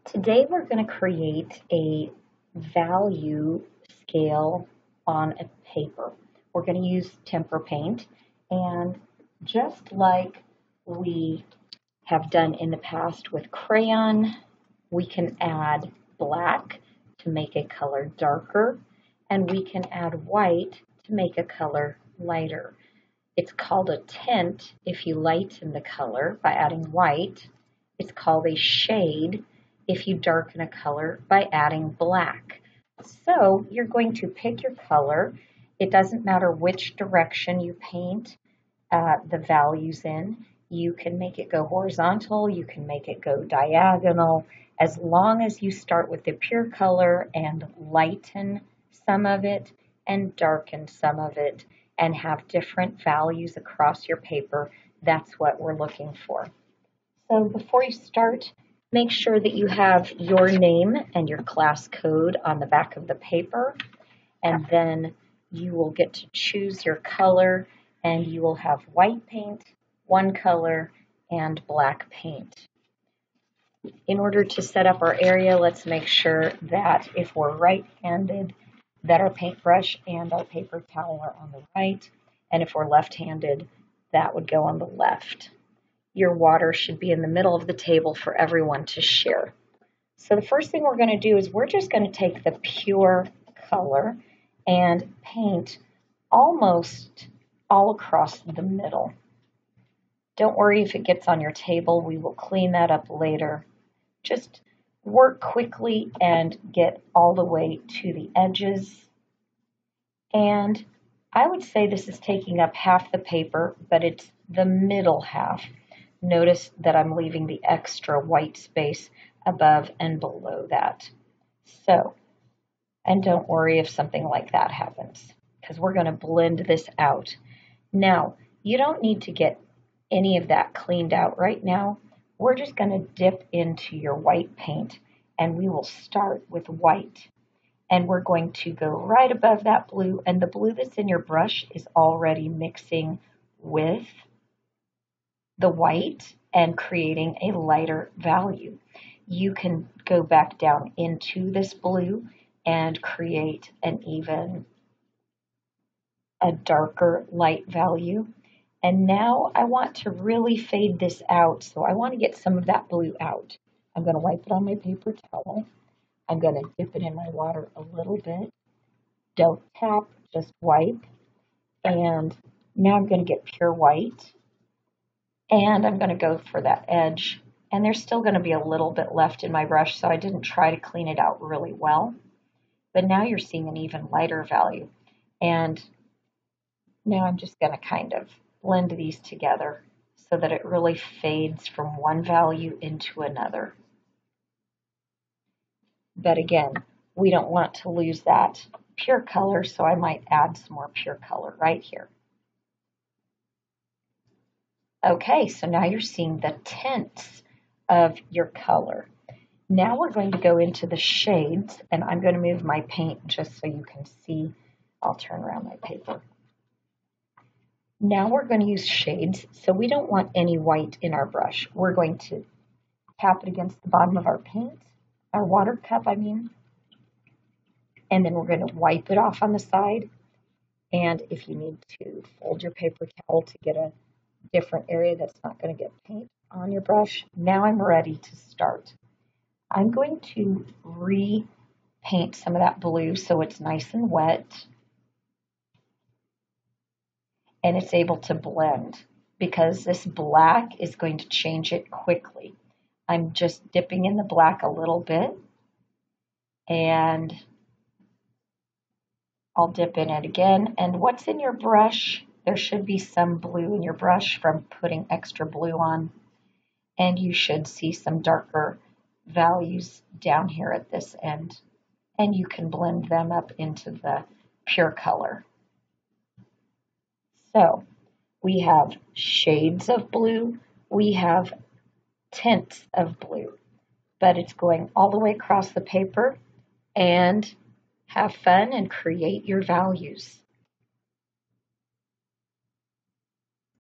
Today we're going to create a value scale on a paper. We're going to use tempera paint, and just like we have done in the past with crayon, we can add black to make a color darker, and we can add white to make a color lighter. It's called a tint if you lighten the color by adding white. It's called a shade if you darken a color by adding black. So you're going to pick your color. It doesn't matter which direction you paint the values in. You can make it go horizontal, you can make it go diagonal, as long as you start with the pure color and lighten some of it and darken some of it and have different values across your paper. That's what we're looking for. So before you start, make sure that you have your name and your class code on the back of the paper, and then you will get to choose your color, and you will have white paint, one color, and black paint. In order to set up our area, let's make sure that if we're right-handed, that our paintbrush and our paper towel are on the right, and if we're left-handed, that would go on the left. Your water should be in the middle of the table for everyone to share. So the first thing we're going to do is we're just going to take the pure color and paint almost all across the middle. Don't worry if it gets on your table, we will clean that up later. Just work quickly and get all the way to the edges. And I would say this is taking up half the paper, but it's the middle half. Notice that I'm leaving the extra white space above and below that. So, and don't worry if something like that happens, because we're going to blend this out. Now, you don't need to get any of that cleaned out right now. We're just going to dip into your white paint, and we will start with white. And we're going to go right above that blue, and the blue that's in your brush is already mixing with the white and creating a lighter value. You can go back down into this blue and create a darker light value. And now I want to really fade this out, so I want to get some of that blue out. I'm going to wipe it on my paper towel. I'm going to dip it in my water a little bit. Don't tap, just wipe. And now I'm going to get pure white. And I'm going to go for that edge. And there's still going to be a little bit left in my brush, so I didn't try to clean it out really well. But now you're seeing an even lighter value. And now I'm just going to kind of blend these together so that it really fades from one value into another. But again, we don't want to lose that pure color, so I might add some more pure color right here. Okay, so now you're seeing the tints of your color. Now we're going to go into the shades, and I'm going to move my paint just so you can see. I'll turn around my paper. Now we're going to use shades, so we don't want any white in our brush. We're going to tap it against the bottom of our paint, our water cup, I mean, and then we're going to wipe it off on the side. And if you need to fold your paper towel to get a different area that's not going to get paint on your brush, now I'm ready to start. I'm going to repaint some of that blue so it's nice and wet and it's able to blend, because this black is going to change it quickly. I'm just dipping in the black a little bit, and I'll dip in it again. And what's in your brush? There should be some blue in your brush from putting extra blue on, and you should see some darker values down here at this end, and you can blend them up into the pure color. So we have shades of blue, we have tints of blue, but it's going all the way across the paper. And have fun and create your values.